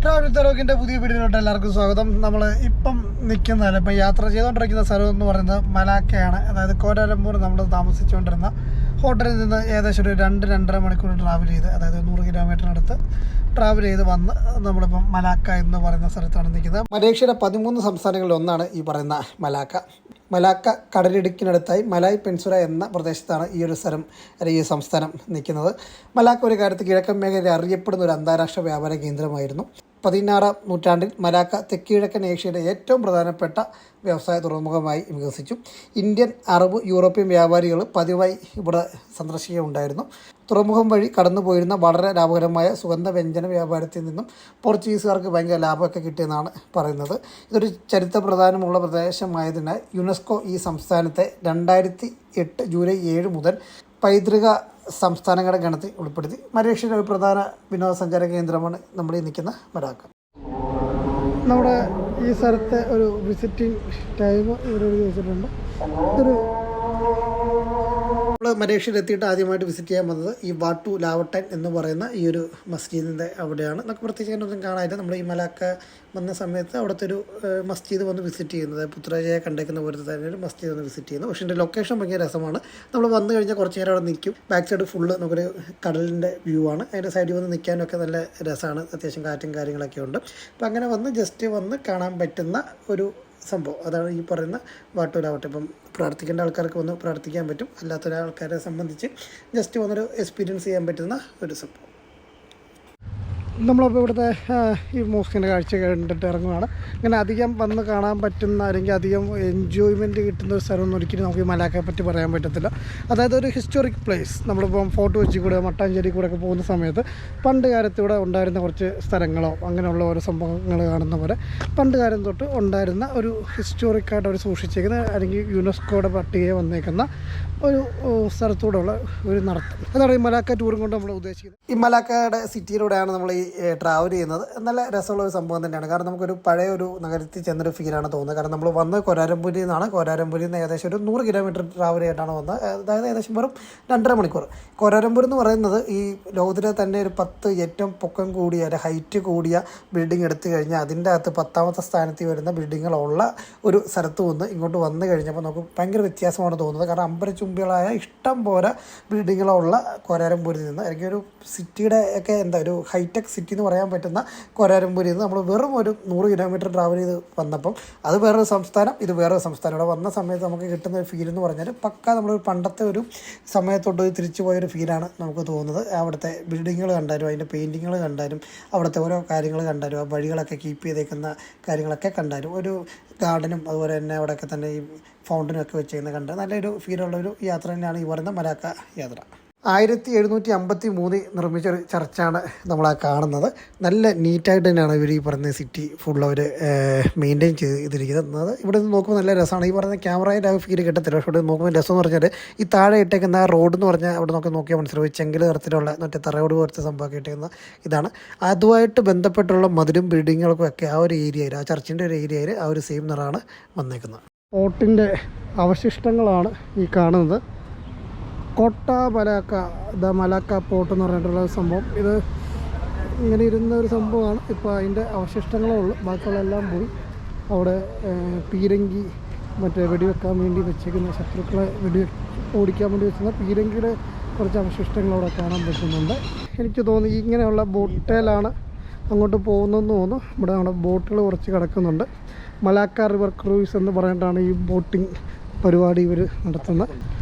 Travel തലോക്കിൻ്റെ പുതിയ വീഡിയോയിലോട്ട് എല്ലാവർക്കും സ്വാഗതം. നമ്മൾ ഇപ്പം നിൽക്കുന്നതല്ല, ഇപ്പം യാത്ര ചെയ്തുകൊണ്ടിരിക്കുന്ന സ്ഥലം എന്ന് പറയുന്നത് മലാക്കയാണ്. അതായത് കോലാലംപൂർ നമ്മൾ താമസിച്ചുകൊണ്ടിരുന്ന ഹോട്ടലിൽ നിന്ന് ഏകദേശം ഒരു 2-2.5 മണിക്കൂർ ട്രാവൽ ചെയ്ത്, അതായത് 100 കിലോമീറ്ററിനടുത്ത് ട്രാവൽ ചെയ്ത് വന്ന് നമ്മളിപ്പം മലാക്ക എന്ന് പറയുന്ന സ്ഥലത്താണ് നിൽക്കുന്നത്. മലേഷ്യയുടെ 13 സംസ്ഥാനങ്ങളിൽ ഒന്നാണ് ഈ പറയുന്ന മലാക്ക. മലാക്ക കടലിടുക്കിനടുത്തായി മലായ് പെൻസുല എന്ന പ്രദേശത്താണ് ഈ ഒരു സ്ഥലം അല്ലെങ്കിൽ ഈ സംസ്ഥാനം നിൽക്കുന്നത്. മലാക്ക ഒരു കാലത്ത് കിഴക്കൻ മേഖലയിൽ അറിയപ്പെടുന്ന ഒരു അന്താരാഷ്ട്ര വ്യാപാര കേന്ദ്രമായിരുന്നു. 16-ാം നൂറ്റാണ്ടിൽ മലാക്ക തെക്കുകിഴക്കൻ ഏഷ്യയുടെ ഏറ്റവും പ്രധാനപ്പെട്ട വ്യവസായ തുറമുഖമായി വികസിച്ചു. ഇന്ത്യൻ, അറബ്, യൂറോപ്യൻ വ്യാപാരികൾ പതിവായി ഇവിടെ സന്ദർശിക്കുകയുണ്ടായിരുന്നു. തുറമുഖം വഴി കടന്നു പോയിരുന്ന വളരെ ലാഭകരമായ സുഗന്ധവ്യഞ്ജന വ്യാപാരത്തിൽ നിന്നും പോർച്ചുഗീസുകാർക്ക് ഭയങ്കര ലാഭമൊക്കെ കിട്ടിയെന്നാണ് പറയുന്നത്. ഇതൊരു ചരിത്ര പ്രധാനമുള്ള പ്രദേശമായതിനാൽ യുനെസ്കോ ഈ സംസ്ഥാനത്തെ 2008 ജൂലൈ 7 മുതൽ പൈതൃക സംസ്ഥാനങ്ങളുടെ ഗണത്തിൽ ഉൾപ്പെടുത്തി. മലേഷ്യയിലെ ഒരു പ്രധാന വിനോദസഞ്ചാര കേന്ദ്രമാണ് നമ്മൾ ഈ നിൽക്കുന്ന മലാക്ക. നമ്മുടെ ഈ സ്ഥലത്തെ ഒരു വിസിറ്റിംഗ് ടൈം ഇവിടെ എഴുതി വെച്ചിട്ടുണ്ട്. ഇതൊരു നമ്മൾ മലേഷ്യയിൽ എത്തിയിട്ട് ആദ്യമായിട്ട് വിസിറ്റ് ചെയ്യാൻ വന്നത് ഈ വാട്ടു ലാവട്ടൻ എന്ന് പറയുന്ന ഈ ഒരു മസ്ജിദിൻ്റെ അവിടെയാണ്. നമുക്ക് പ്രത്യേകിച്ച് ഒന്നും കാണാനില്ല. നമ്മൾ ഈ മലാക്ക വന്ന സമയത്ത് അവിടുത്തെ ഒരു മസ്ജിദ് വന്ന് വിസിറ്റ് ചെയ്യുന്നത്, പുത്രജയെ കണ്ടേക്കുന്ന പോലത്തെ തന്നെ ഒരു മസ്ജിദ് വന്ന് വിസിറ്റ് ചെയ്യുന്നത്. പക്ഷേ എൻ്റെ ലൊക്കേഷൻ ഭയങ്കര രസമാണ്. നമ്മൾ വന്നു കഴിഞ്ഞാൽ കുറച്ച് നേരം അവിടെ നിൽക്കും. ബാക്ക് സൈഡ് ഫുള്ള് നമുക്കൊരു കടലിൻ്റെ വ്യൂ ആണ്. അതിൻ്റെ സൈഡിൽ വന്ന് നിൽക്കാനൊക്കെ നല്ല രസമാണ്. അത്യാവശ്യം കാറ്റും കാര്യങ്ങളൊക്കെ ഉണ്ട്. അപ്പോൾ അങ്ങനെ വന്ന് ജസ്റ്റ് വന്ന് കാണാൻ പറ്റുന്ന ഒരു സംഭവം അതാണ് ഈ പറയുന്ന വാട്ടൂലാവട്ടെ. ഇപ്പം പ്രാർത്ഥിക്കേണ്ട ആൾക്കാർക്ക് വന്ന് പ്രാർത്ഥിക്കാൻ പറ്റും. അല്ലാത്ത ആൾക്കാരെ സംബന്ധിച്ച് ജസ്റ്റ് വന്നൊരു എക്സ്പീരിയൻസ് ചെയ്യാൻ പറ്റുന്ന ഒരു സംഭവം. നമ്മളപ്പോൾ ഇവിടുത്തെ ഈ മോസ്കിൻ്റെ കാഴ്ച കണ്ടിട്ട് ഇറങ്ങുകയാണ്. അങ്ങനെ അധികം വന്ന് കാണാൻ പറ്റുന്ന അല്ലെങ്കിൽ അധികം എൻജോയ്മെൻറ്റ് കിട്ടുന്ന ഒരു സ്ഥലമൊന്നും ഒരിക്കലും നമുക്ക് ഈ മലാക്കയെ പറ്റി പറയാൻ പറ്റത്തില്ല. അതായത് ഒരു ഹിസ്റ്റോറിക് പ്ലേസ്. നമ്മളിപ്പം ഫോർട്ട് കൊച്ചി കൂടെ മട്ടാഞ്ചേരി കൂടെ ഒക്കെ പോകുന്ന സമയത്ത് പണ്ട് കാലത്ത് ഇവിടെ ഉണ്ടായിരുന്ന കുറച്ച് സ്ഥലങ്ങളോ അങ്ങനെയുള്ള ഓരോ സംഭവങ്ങൾ കാണുന്ന പോലെ പണ്ട് കാലം തൊട്ട് ഉണ്ടായിരുന്ന ഒരു ഹിസ്റ്റോറിക്കായിട്ട് അവർ സൂക്ഷിച്ചേക്കുന്ന അല്ലെങ്കിൽ യുനെസ്കോയുടെ പട്ടികയെ വന്നേക്കുന്ന ഒരു സ്ഥലത്തൂടെയുള്ള ഒരു നടത്തം. അതാണ് ഈ മലാക്ക ടൂറും കൊണ്ട് നമ്മൾ ഉദ്ദേശിക്കുന്നത്. ഈ മലാക്കയുടെ സിറ്റിയിലൂടെയാണ് നമ്മൾ ഈ ട്രാവൽ ചെയ്യുന്നത്. നല്ല രസമുള്ള ഒരു സംഭവം തന്നെയാണ്. കാരണം നമുക്കൊരു പഴയ ഒരു നഗരത്തിൽ ചെന്നൊരു ഫീലാണ് തോന്നുന്നത്. കാരണം നമ്മൾ വന്ന് കോലാലംപൂരിൽ നിന്നാണ്. കോലാലംപൂരിൽ നിന്ന് ഏകദേശം ഒരു 100 കിലോമീറ്റർ ട്രാവൽ ചെയ്തിട്ടാണ് വന്നത്. അതായത് ഏകദേശം വെറും 2.5 മണിക്കൂർ. കോലാലംപൂർ എന്ന് പറയുന്നത് ഈ ലോകത്തിലെ തന്നെ ഒരു 10 ഏറ്റവും പൊക്കം കൂടിയ ഒരു ഹൈറ്റ് കൂടിയ ബിൽഡിംഗ് എടുത്തു കഴിഞ്ഞാൽ അതിൻ്റെ അകത്ത് 10ാമത്തെ സ്ഥാനത്ത് വരുന്ന ബിൽഡിങ്ങുകളുള്ള ഒരു സ്ഥലത്ത് നിന്ന് ഇങ്ങോട്ട് വന്നു കഴിഞ്ഞപ്പോൾ നമുക്ക് ഭയങ്കര വ്യത്യാസമാണ് തോന്നുന്നത്. കാരണം അമ്പരചുംബികളായ ഇഷ്ടം പോലെ ബിൽഡിങ്ങുകളുള്ള കോലാലംപൂരിൽ നിന്ന് അല്ലെങ്കിൽ ഒരു സിറ്റിയുടെ ഒക്കെ എന്താ ഒരു ഹൈടെക് സിറ്റി എന്ന് പറയാൻ പറ്റുന്ന കോലാലംപൂരിൽ നിന്ന് നമ്മൾ വെറും ഒരു 100 കിലോമീറ്റർ ട്രാവൽ ചെയ്ത് വന്നപ്പം അത് വേറൊരു സംസ്ഥാനം, ഇത് വേറൊരു സംസ്ഥാനം. ഇവിടെ വന്ന സമയത്ത് നമുക്ക് കിട്ടുന്ന ഒരു ഫീൽ എന്ന് പറഞ്ഞാൽ പക്ക നമ്മളൊരു പണ്ടത്തെ ഒരു സമയത്തോട്ട് തിരിച്ചു പോയൊരു ഫീലാണ് നമുക്ക് തോന്നുന്നത്. അവിടുത്തെ ബിൽഡിങ്ങുകൾ കണ്ടാലും അതിൻ്റെ പെയിൻറ്റിങ്ങുകൾ കണ്ടാലും അവിടുത്തെ ഓരോ കാര്യങ്ങൾ കണ്ടാലും ആ വഴികളൊക്കെ കീപ്പ് ചെയ്തേക്കുന്ന കാര്യങ്ങളൊക്കെ കണ്ടാലും ഒരു ഗാർഡനും അതുപോലെ തന്നെ അവിടെയൊക്കെ തന്നെ ഈ ഫൗണ്ടനൊക്കെ വെച്ചേക്കുന്ന കണ്ട് നല്ലൊരു ഫീലുള്ളൊരു യാത്ര തന്നെയാണ് ഈ പറയുന്ന മലാക്ക യാത്ര. 1753 നിർമ്മിച്ചൊരു ചർച്ചാണ് നമ്മളാ കാണുന്നത്. നല്ല നീറ്റായിട്ട് തന്നെയാണ് ഇവർ ഈ പറയുന്ന സിറ്റി ഫുൾ അവർ മെയിൻറ്റെയിൻ ചെയ്തിരിക്കുന്നത്. ഇവിടെ നിന്ന് നോക്കുമ്പോൾ നല്ല രസമാണ്. ഈ പറയുന്ന ക്യാമറയുടെ ആ ഫീൽ കിട്ടത്തില്ല. പക്ഷേ ഇവിടെ നോക്കുമ്പോൾ രസം എന്ന് പറഞ്ഞാൽ ഈ താഴെ ഇട്ടേക്കുന്ന റോഡ് എന്ന് പറഞ്ഞാൽ അവിടെ നോക്കിയാൽ മനസ്സിലാവും. ചെങ്കൽ തരത്തിലുള്ള മറ്റേ തറയോട് പോലത്തെ സംഭവമൊക്കെ ഇട്ടേക്കുന്ന ഇതാണ്. അതുമായിട്ട് ബന്ധപ്പെട്ടുള്ള മതിലും ബിൽഡിങ്ങുകൾക്കും ഒക്കെ ആ ഒരു ഏരിയയിൽ, ആ ചർച്ചിൻ്റെ ഒരു ഏരിയയിൽ ആ ഒരു സെയിം നിറമാണ് വന്നേക്കുന്നത്. പോർട്ടിൻ്റെ അവശിഷ്ടങ്ങളാണ് ഈ കാണുന്നത്. കോട്ട മലാക്ക, മലാക്ക പോർട്ട് എന്ന് പറഞ്ഞിട്ടുള്ള സംഭവം. ഇത് ഇങ്ങനെ ഇരുന്ന ഒരു സംഭവമാണ്. ഇപ്പോൾ അതിൻ്റെ അവശിഷ്ടങ്ങളേ ഉള്ളൂ. ബാക്കിയുള്ള എല്ലാം പോയി. അവിടെ പീരങ്കി മറ്റേ വെടിവെക്കാൻ വേണ്ടി വെച്ചേക്കുന്ന, ശത്രുക്കളെ ഓടിക്കാൻ വേണ്ടി വെച്ചിരുന്ന പീരങ്കിയുടെ കുറച്ച് അവശിഷ്ടങ്ങൾ അവിടെ കാണാൻ പറ്റുന്നുണ്ട്. എനിക്ക് തോന്നി ഇങ്ങനെയുള്ള ബോട്ടിലാണ് അങ്ങോട്ട് പോകുന്നതെന്ന് തോന്നുന്നു. ഇവിടെ നമ്മുടെ ബോട്ടുകൾ കുറച്ച് കിടക്കുന്നുണ്ട്. മലാക്ക റിവർ ക്രൂയിസ് എന്ന് പറഞ്ഞിട്ടാണ് ഈ ബോട്ടിംഗ് പരിപാടി ഇവർ നടത്തുന്നത്.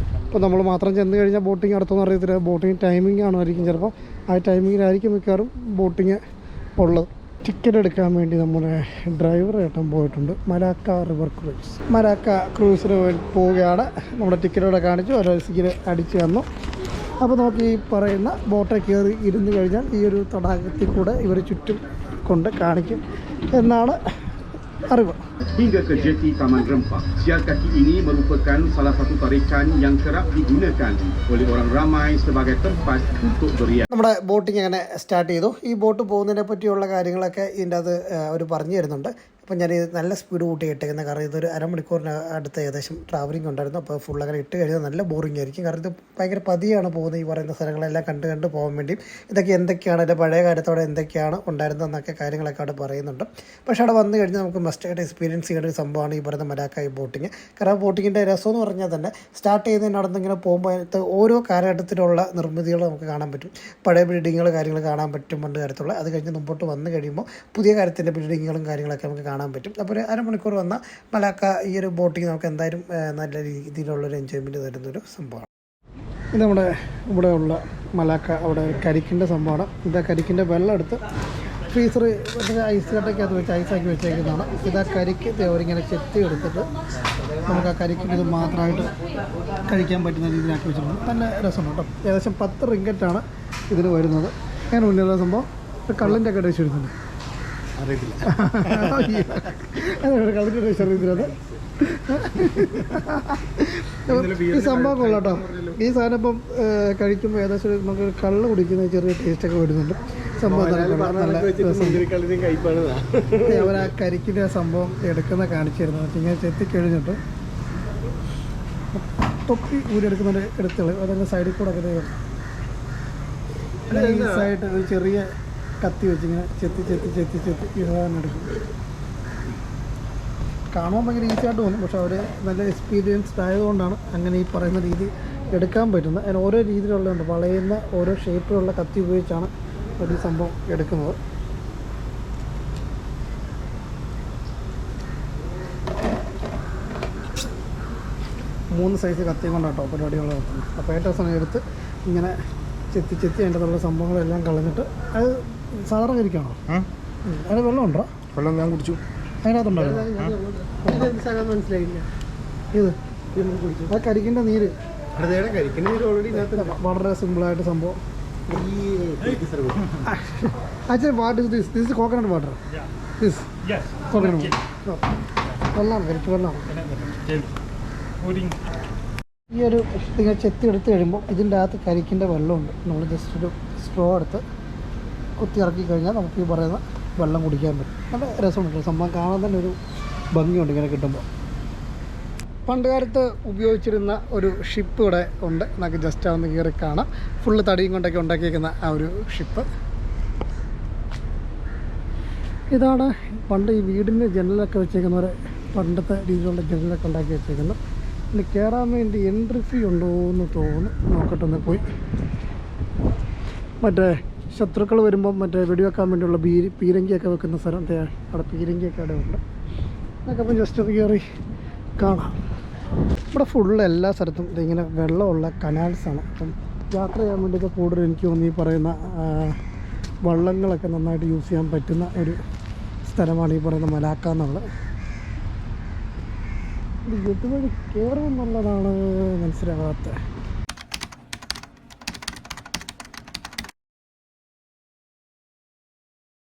അപ്പോൾ നമ്മൾ മാത്രം ചെന്ന് കഴിഞ്ഞാൽ ബോട്ടിങ് നടത്തുമെന്ന് അറിയത്തില്ല. ബോട്ടിങ് ടൈമിംഗ് ആണായിരിക്കും ചിലപ്പോൾ. ആ ടൈമിങ്ങിലായിരിക്കും മിക്കവാറും ബോട്ടിങ് ഉള്ളത്. ടിക്കറ്റ് എടുക്കാൻ വേണ്ടി നമ്മുടെ ഡ്രൈവർ ഏട്ടൻ പോയിട്ടുണ്ട്. മലാക്ക റിവർ ക്രൂയിസ്, മലാക്ക ക്രൂസിന് പോവുകയാണ്. നമ്മുടെ ടിക്കറ്റോടെ കാണിച്ചു, ഓരോ സീറ്റ് അടിച്ച് തന്നു. അപ്പോൾ നമുക്ക് ഈ പറയുന്ന ബോട്ടിൽ കയറി ഇരുന്ന് കഴിഞ്ഞാൽ ഈ ഒരു തടാകത്തിൽ കൂടെ ഇവർ ചുറ്റും കൊണ്ട് കാണിക്കും എന്നാണ് അറിവ്. Hingga ke jeti Taman Rempah. Sial kaki ini merupakan salah satu tarikan yang kerap digunakan oleh orang ramai sebagai tempat untuk beriadah. നമ്മുടെ ബോട്ടിങ് അങ്ങനെ സ്റ്റാർട്ട് ചെയ്തു. ഈ ബോട്ട് പോകുന്നതിനെ പറ്റിയുള്ള കാര്യങ്ങളൊക്കെ ഇതിൻ്റെ അത് അവർ പറഞ്ഞു തരുന്നുണ്ട്. അപ്പോൾ ഞാൻ നല്ല സ്പീഡ് കൂട്ടി ഇട്ടേക്കുന്നത്, കാരണം ഇതൊരു അരമണിക്കൂറിന് അടുത്ത് ഏകദേശം ട്രാവലിംഗ് ഉണ്ടായിരുന്നു. അപ്പോൾ ഫുൾ അങ്ങനെ ഇട്ട് കഴിഞ്ഞാൽ നല്ല ബോറിംഗ് ആയിരിക്കും, കാരണം ഇത് ഭയങ്കര പതിയാണ് പോകുന്നത്. ഈ പറയുന്ന സ്ഥലങ്ങളെല്ലാം കണ്ട് പോകാൻ വേണ്ടിയും ഇതൊക്കെ എന്തൊക്കെയാണ് എൻ്റെ പഴയ കാലത്തോടെ എന്തൊക്കെയാണ് ഉണ്ടായിരുന്നതെന്നൊക്കെ കാര്യങ്ങളൊക്കെ അവിടെ പറയുന്നുണ്ട്. പക്ഷേ അവിടെ വന്നു കഴിഞ്ഞാൽ നമുക്ക് മസ്റ്റായിട്ട് എക്സ്പീരിയൻസ് ചെയ്യേണ്ട ഒരു സംഭവമാണ് ഈ പറയുന്ന മലാക്കായ് ബോട്ടിങ്. കാരണം ബോട്ടിങ്ങിൻ്റെ രസം എന്ന് പറഞ്ഞാൽ തന്നെ സ്റ്റാർട്ട് ചെയ്യുന്നതിന് നടന്നിങ്ങനെ പോകുമ്പോൾ അതിനകത്ത് ഓരോ കാലഘട്ടത്തിലുള്ള നിർമ്മിതികൾ നമുക്ക് കാണാൻ പറ്റും. പഴയ ബിൽഡിങ്ങുകൾ കാര്യങ്ങൾ കാണാൻ പറ്റും പണ്ട് കാലത്തുള്ള. അത് കഴിഞ്ഞ് മുമ്പോട്ട് വന്നു കഴിയുമ്പോൾ പുതിയ കാലത്തിൻ്റെ ബിൽഡിങ്ങുകളും കാര്യങ്ങളൊക്കെ നമുക്ക് കാണാൻ പറ്റും. അപ്പോൾ ഒരു അരമണിക്കൂർ വന്ന മലാക്ക ഈ ഒരു ബോട്ടിങ് നമുക്ക് എന്തായാലും നല്ല രീതിയിലുള്ളൊരു എൻജോയ്മെൻറ്റ് തരുന്നൊരു സംഭവമാണ്. ഇത് നമ്മുടെ ഇവിടെ ഉള്ള മലാക്ക അവിടെ കരിക്കിൻ്റെ സംഭവമാണ്. ഇതാ കരിക്കിൻ്റെ വെള്ളം എടുത്ത് ഫ്രീസർ ഐസ് കട്ടയ്ക്കകത്ത് വെച്ച് ഐസാക്കി വെച്ചേക്കുന്നതാണ്. ഇതാ കരിക്ക് അവരിങ്ങനെ ചെത്തി എടുത്തിട്ട് നമുക്ക് ആ കരിക്കിൻ്റെ ഇത് മാത്രമായിട്ട് കഴിക്കാൻ പറ്റുന്ന രീതിയിലാക്കി വെച്ചിട്ടുണ്ട്. നല്ല രസമുണ്ട് കേട്ടോ. ഏകദേശം 10 റിങ്കറ്റാണ് ഇതിന് വരുന്നത്. അങ്ങനെ മുന്നേറുന്ന സംഭവം കള്ളിൻ്റെ ഒക്കെ ടേസ്റ്റ് വരുന്നുണ്ട്, അറിയത്തില്ല കള്ളിൻ്റെ ടേസ്റ്റ് അറിയത്തില്ല. ഈ സംഭവം കൊള്ളാം കേട്ടോ. ഈ സാധനം ഇപ്പം കഴിക്കുമ്പോൾ ഏകദേശം നമുക്ക് കള്ള് കുടിക്കുന്ന ചെറിയ ടേസ്റ്റൊക്കെ വരുന്നുണ്ട്. സംഭവം അവർ ആ കരിക്കിൻ്റെ സംഭവം എടുക്കുന്ന കാണിച്ചു തരുന്നത് ഇങ്ങനെ ചെത്തിക്കഴിഞ്ഞിട്ട് തൊപ്പി ഊരെടുക്കുന്നൊരു എടുത്തുകൾ അതങ്ങനെ സൈഡിൽ കൂടെ ഒക്കെ നൈസായിട്ട് ഒരു ചെറിയ കത്തി വെച്ചിങ്ങനെ ചെത്തി ഈ സാധനം എടുക്കും. കാണുമ്പോൾ ഭയങ്കര ഈസി ആയിട്ട് തോന്നും, പക്ഷെ അവർ നല്ല എക്സ്പീരിയൻസ്ഡ് ആയതുകൊണ്ടാണ് അങ്ങനെ ഈ പറയുന്ന രീതി എടുക്കാൻ പറ്റുന്നത്. അതിന് ഓരോ രീതിയിലുള്ളതുണ്ട്, വളയുന്ന ഓരോ ഷേപ്പിലുള്ള കത്തി ഉപയോഗിച്ചാണ് ഒരു സംഭവം എടുക്കുന്നത്. മൂന്ന് സൈസ് കത്തി കൊണ്ടാട്ടോ പരിപാടികൾ നടത്തുന്നത്. അപ്പോൾ ഏറ്റവും സമയം എടുത്ത് ഇങ്ങനെ ചെത്തി അതിൻ്റെ സംഭവങ്ങളെല്ലാം കളഞ്ഞിട്ട് അത് സാധാരണ കരിക്കാണോ? അതിന് വെള്ളമുണ്ടോ? വെള്ളം ഞാൻ കുടിച്ചു. അതിനകത്തുണ്ടായിരുന്നു മനസ്സിലായില്ല. ഇത് ആ കരിക്കിൻ്റെ നീര് വളരെ സിമ്പിളായിട്ട് സംഭവം. Actually, what is this? This is coconut water. This? Yes. Coconut water. വെള്ളമാണ്, കരിക്ക് വെള്ളമാണ്. ഈ ഒരു ഇങ്ങനെ ചെത്തി എടുത്ത് കഴിയുമ്പോൾ ഇതിൻ്റെ അകത്ത് കരിക്കിൻ്റെ വെള്ളമുണ്ട്. നമ്മൾ ജസ്റ്റ് ഒരു സ്ട്രോ എടുത്ത് കുത്തി ഇറക്കി കഴിഞ്ഞാൽ നമുക്ക് ഈ പറയുന്ന വെള്ളം കുടിക്കാൻ പറ്റും. നല്ല രസമുണ്ട് സംഭവം, കാണാൻ തന്നെ ഒരു ഭംഗിയുണ്ട് ഇങ്ങനെ കിട്ടുമ്പോൾ. പണ്ട് കാലത്ത് ഉപയോഗിച്ചിരുന്ന ഒരു ഷിപ്പ് ഇവിടെ ഉണ്ട്, നമുക്ക് ജസ്റ്റ് ഒന്ന് കയറി കാണാം. ഫുള്ള് തടിയും കൊണ്ടൊക്കെ ഉണ്ടാക്കിയിരിക്കുന്ന ആ ഒരു ഷിപ്പ്. ഇതാണ് പണ്ട് ഈ വീടിൻ്റെ ജനലൊക്കെ വെച്ചേക്കുന്നവരെ പണ്ടത്തെ രീതിയിലുള്ള ജനലൊക്കെ ഉണ്ടാക്കി വെച്ചേക്കുന്നത്. ഇനി കയറാൻ വേണ്ടി എൻട്രി ഫീ ഉണ്ടോ എന്ന് തോന്നുന്നു, നോക്കട്ടെ ഒന്ന് പോയി. മറ്റേ ശത്രുക്കൾ വരുമ്പം മറ്റേ വെടിവെക്കാൻ വേണ്ടിയുള്ള പീരങ്കിയൊക്കെ വെക്കുന്ന സ്ഥലം അവിടെ പീരങ്കിയൊക്കെ അവിടെ ഉണ്ട്. അതൊക്കെ അപ്പം ജസ്റ്റ് ഒന്ന് കയറി കാണാം. ഇവിടെ ഫുള്ള് എല്ലാ സ്ഥലത്തും ഇതിങ്ങനെ വെള്ളമുള്ള കനാൽസാണ്. അപ്പം യാത്ര ചെയ്യാൻ വേണ്ടിയൊക്കെ കൂടുതൽ എനിക്ക് തോന്നുന്നു ഈ പറയുന്ന വള്ളങ്ങളൊക്കെ നന്നായിട്ട് യൂസ് ചെയ്യാൻ പറ്റുന്ന ഒരു സ്ഥലമാണ് ഈ പറയുന്ന മലാക്ക എന്നുള്ളത്. ഇത് ഇതുവഴി കയറുമെന്നുള്ളതാണ് മനസ്സിലാകാത്തത്.